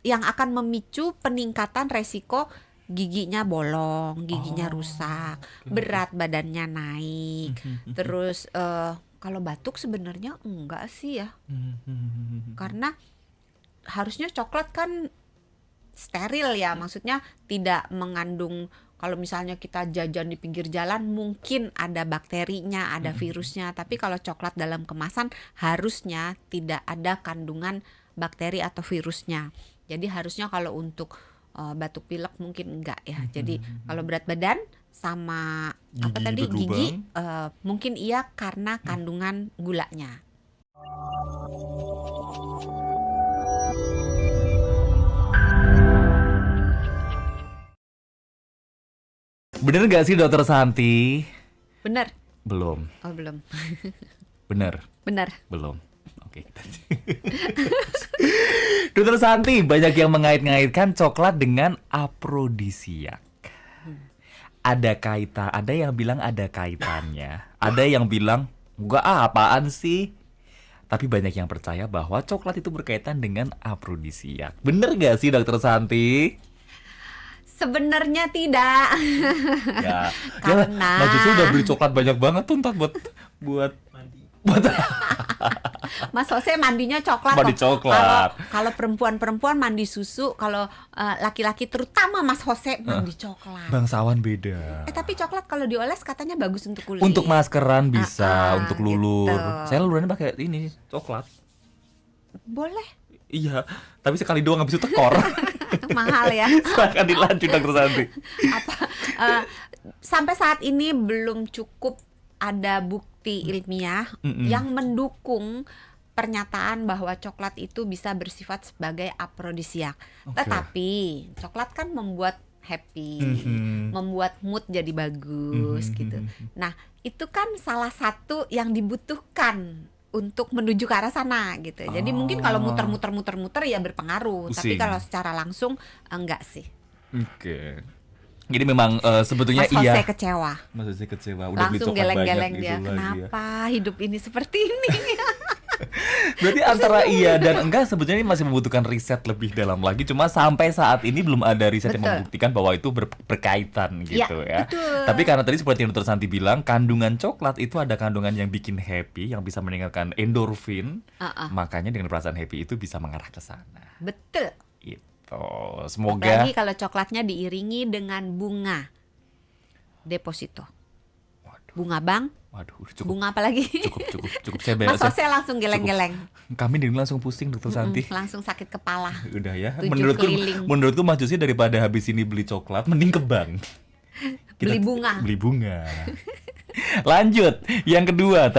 yang akan memicu peningkatan resiko giginya bolong, giginya rusak, berat badannya naik. Terus kalau batuk sebenarnya enggak sih ya, karena harusnya coklat kan steril ya, maksudnya tidak mengandung. Kalau misalnya kita jajan di pinggir jalan mungkin ada bakterinya, ada virusnya, tapi kalau coklat dalam kemasan harusnya tidak ada kandungan bakteri atau virusnya. Jadi harusnya kalau untuk batuk pilek mungkin enggak ya. Jadi kalau berat badan sama apa Gigi tadi berlubang. gigi mungkin iya karena kandungan gulanya. Bener gak sih Dokter Santi? Benar? Belum. Oh belum. Bener. Benar. Belum. Oke. Dokter Santi, banyak yang mengait-ngaitkan coklat dengan afrodisiak. Ada yang bilang ada kaitannya. Ada yang bilang, enggak apaan sih? Tapi banyak yang percaya bahwa coklat itu berkaitan dengan afrodisiak. Bener gak sih Dokter Santi? Sebenarnya tidak. Ya, Karena Mbak Josi udah beli coklat banyak banget tuh ntar buat Mas Jose mandinya coklat Mandi loh. coklat. Kalau perempuan mandi susu, kalau laki-laki terutama Mas Jose mandi coklat. bangsawan beda. Tapi coklat kalau dioles katanya bagus untuk kulit. Untuk maskeran bisa, untuk lulur. Gitu. Saya lulurannya pakai ini coklat. Boleh. Iya, tapi sekali doang habis itu tekor. Mahal ya. Silakan dilanjut Dokter Santi. Sampai saat ini belum cukup ada bukti ilmiah yang mendukung pernyataan bahwa coklat itu bisa bersifat sebagai afrodisiak. Tetapi coklat kan membuat happy, membuat mood jadi bagus gitu. Nah, itu kan salah satu yang dibutuhkan untuk menuju ke arah sana gitu. Jadi mungkin kalau muter-muter ya berpengaruh, tapi Pusing. kalau secara langsung enggak sih. Oke. Jadi memang sebetulnya Mas iya. Jose kecewa. Mas Jose kecewa udah beli Langsung coklat banyak geleng-geleng gitu dia. lagi ya. Kenapa hidup ini seperti ini? Berarti antara iya dan enggak sebetulnya ini masih membutuhkan riset lebih dalam lagi. Cuma sampai saat ini belum ada riset yang Betul. membuktikan bahwa itu berkaitan gitu ya. betul. Tapi karena tadi seperti yang Dokter Santi bilang, kandungan coklat itu ada kandungan yang bikin happy, yang bisa meningkatkan endorfin. Makanya dengan perasaan happy itu bisa mengarah ke sana. Betul. Itu. Semoga Apalagi kalau coklatnya diiringi dengan bunga deposito. Bunga bank, waduh, cukup bunga apa lagi? cukup saya Mas Jose langsung geleng-geleng. Kami ini langsung pusing Dokter Santi. Langsung sakit kepala. Udah ya. 7 keliling. Menurutku Mas Josi daripada habis ini beli coklat mending ke bank. Beli bunga. Beli bunga. Lanjut, yang kedua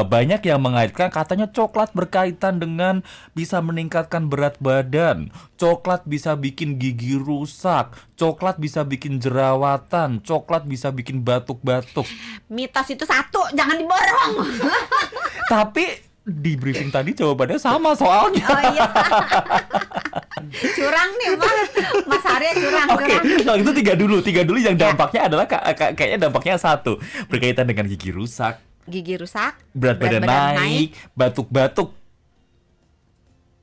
banyak yang mengaitkan katanya coklat berkaitan dengan bisa meningkatkan berat badan, coklat bisa bikin gigi rusak, coklat bisa bikin jerawatan, coklat bisa bikin batuk-batuk. Mitos itu satu, jangan diborong. Tapi di briefing tadi jawabannya sama soalnya. Oh iya. Curang nih Mas Arya curang. Oke, kalau itu tiga dulu yang dampaknya adalah kayaknya dampaknya satu, berkaitan dengan gigi rusak, Gigi rusak, berat badan naik, batuk-batuk.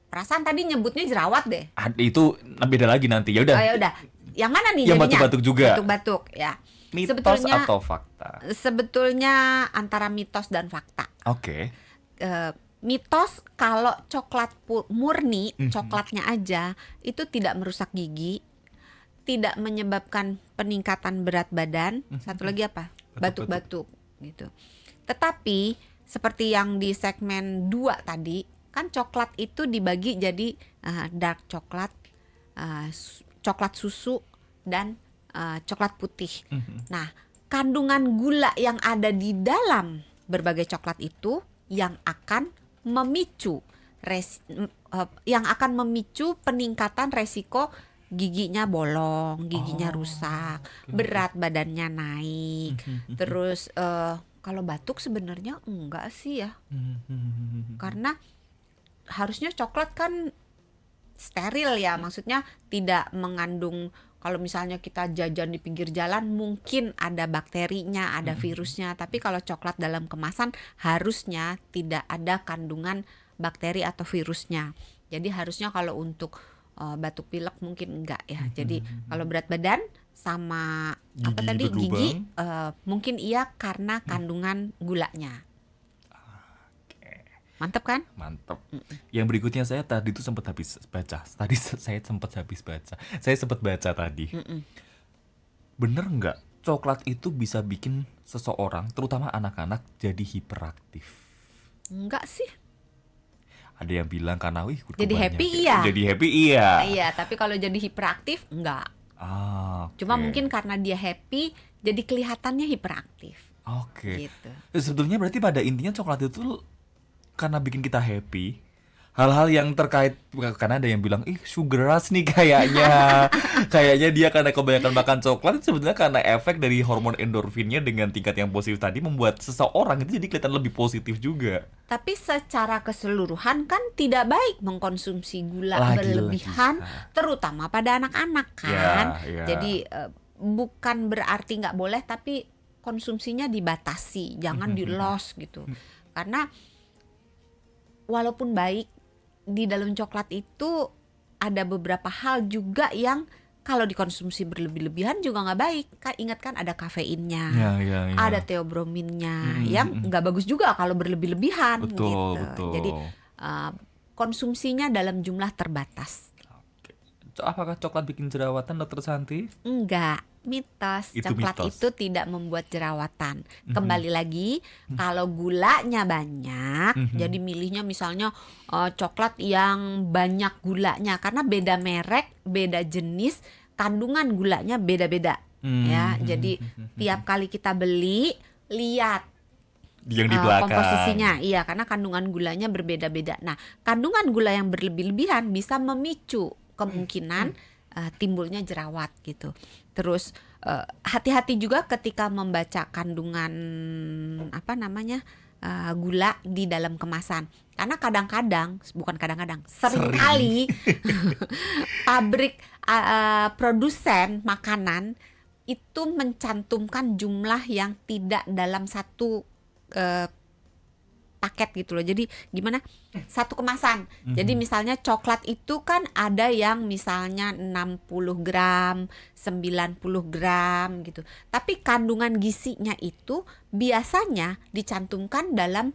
Perasaan tadi nyebutnya jerawat deh. Itu beda lagi nanti. Ya udah. Oh ya udah. Yang mana nih Yang jadinya? batuk-batuk juga. Batuk-batuk ya. Mitos atau fakta? Sebetulnya antara mitos dan fakta. Oke. Mitos kalau coklat murni, coklatnya aja itu tidak merusak gigi, tidak menyebabkan peningkatan berat badan. Satu lagi apa? Batuk-batuk gitu. Tetapi seperti yang di segmen 2 tadi, kan coklat itu dibagi jadi dark coklat, coklat susu dan coklat putih. Nah, kandungan gula yang ada di dalam berbagai coklat itu yang akan memicu peningkatan resiko giginya bolong, giginya rusak, berat badannya naik. Terus kalau batuk sebenarnya enggak sih ya. Karena harusnya coklat kan steril ya, maksudnya tidak mengandung. Kalau misalnya kita jajan di pinggir jalan mungkin ada bakterinya, ada virusnya, tapi kalau coklat dalam kemasan harusnya tidak ada kandungan bakteri atau virusnya. Jadi harusnya kalau untuk batuk pilek mungkin enggak ya. Jadi kalau berat badan sama apa Gigi tadi berlubang. gigi mungkin iya karena kandungan gulanya. Mantep kan? Mantap. Yang berikutnya saya tadi tuh sempat habis baca. Tadi saya sempat habis baca. Saya sempat baca tadi. Mm-mm. Bener nggak coklat itu bisa bikin seseorang, terutama anak-anak, jadi hiperaktif? Enggak sih. Ada yang bilang karena Jadi kebanyakan. happy iya. Jadi happy iya. Iya, tapi kalau jadi hiperaktif enggak. Cuma Oke. mungkin karena dia happy jadi kelihatannya hiperaktif Oke. gitu. Sebetulnya berarti pada intinya coklat itu karena bikin kita happy. Hal-hal yang terkait, karena ada yang bilang, sugar rush nih kayaknya. Kayaknya dia karena kebanyakan makan coklat, itu sebetulnya karena efek dari hormon endorfinnya dengan tingkat yang positif tadi membuat seseorang itu jadi kelihatan lebih positif juga. Tapi secara keseluruhan kan tidak baik mengkonsumsi gula Lagi-lagi. berlebihan, terutama pada anak-anak kan. Ya. Jadi bukan berarti nggak boleh, tapi konsumsinya dibatasi, jangan di-loss gitu. Karena walaupun baik, di dalam coklat itu ada beberapa hal juga yang kalau dikonsumsi berlebih-lebihan juga nggak baik. Kan ingat kan ada kafeinnya, Ya. ada teobrominnya, yang nggak bagus juga kalau berlebih-lebihan Betul, gitu. betul. Jadi konsumsinya dalam jumlah terbatas. Apakah coklat bikin jerawatan, Dokter Santi? Enggak, mitos. Itu Coklat mitos. itu tidak membuat jerawatan. Kembali lagi, kalau gulanya banyak, jadi milihnya misalnya coklat yang banyak gulanya, karena beda merek, beda jenis, kandungan gulanya beda-beda. Ya, jadi tiap kali kita beli, lihat Yang di belakang. komposisinya, iya, karena kandungan gulanya berbeda-beda. Nah, kandungan gula yang berlebih-lebihan bisa memicu kemungkinan timbulnya jerawat gitu. Terus hati-hati juga ketika membaca kandungan gula di dalam kemasan, karena seringkali pabrik produsen makanan itu mencantumkan jumlah yang tidak dalam satu paket gitu loh. Jadi gimana? Satu kemasan. Jadi misalnya coklat itu kan ada yang misalnya 60 gram, 90 gram gitu. Tapi kandungan gizinya itu biasanya dicantumkan dalam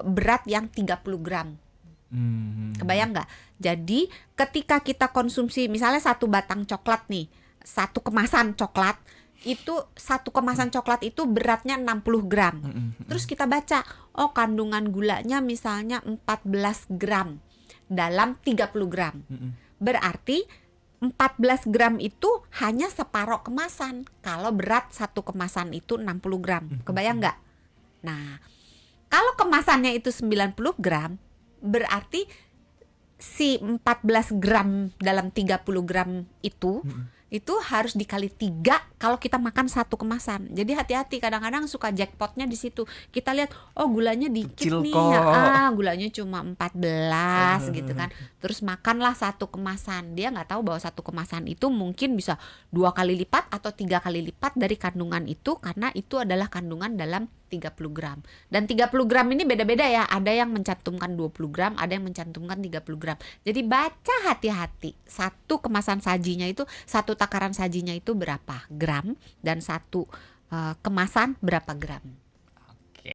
berat yang 30 gram. Kebayang nggak? Jadi ketika kita konsumsi misalnya satu batang coklat nih, satu kemasan coklat, itu satu kemasan coklat itu beratnya 60 gram. Terus kita baca, kandungan gulanya misalnya 14 gram dalam 30 gram. Berarti 14 gram itu hanya separuh kemasan kalau berat satu kemasan itu 60 gram. Kebayang nggak? Nah, kalau kemasannya itu 90 gram, berarti si 14 gram dalam 30 gram itu harus dikali 3 kalau kita makan satu kemasan. Jadi hati-hati, kadang-kadang suka jackpotnya di situ. Kita lihat, gulanya dikit Kecil nih. kok. Gulanya cuma 14 gitu kan. Terus makanlah satu kemasan. Dia nggak tahu bahwa satu kemasan itu mungkin bisa 2 kali lipat atau 3 kali lipat dari kandungan itu, karena itu adalah kandungan dalam 30 gram. Dan 30 gram ini beda-beda ya. Ada yang mencantumkan 20 gram, ada yang mencantumkan 30 gram. Jadi baca hati-hati. Satu kemasan sajinya itu, satu takaran sajinya itu berapa gram, dan satu kemasan berapa gram. Oke.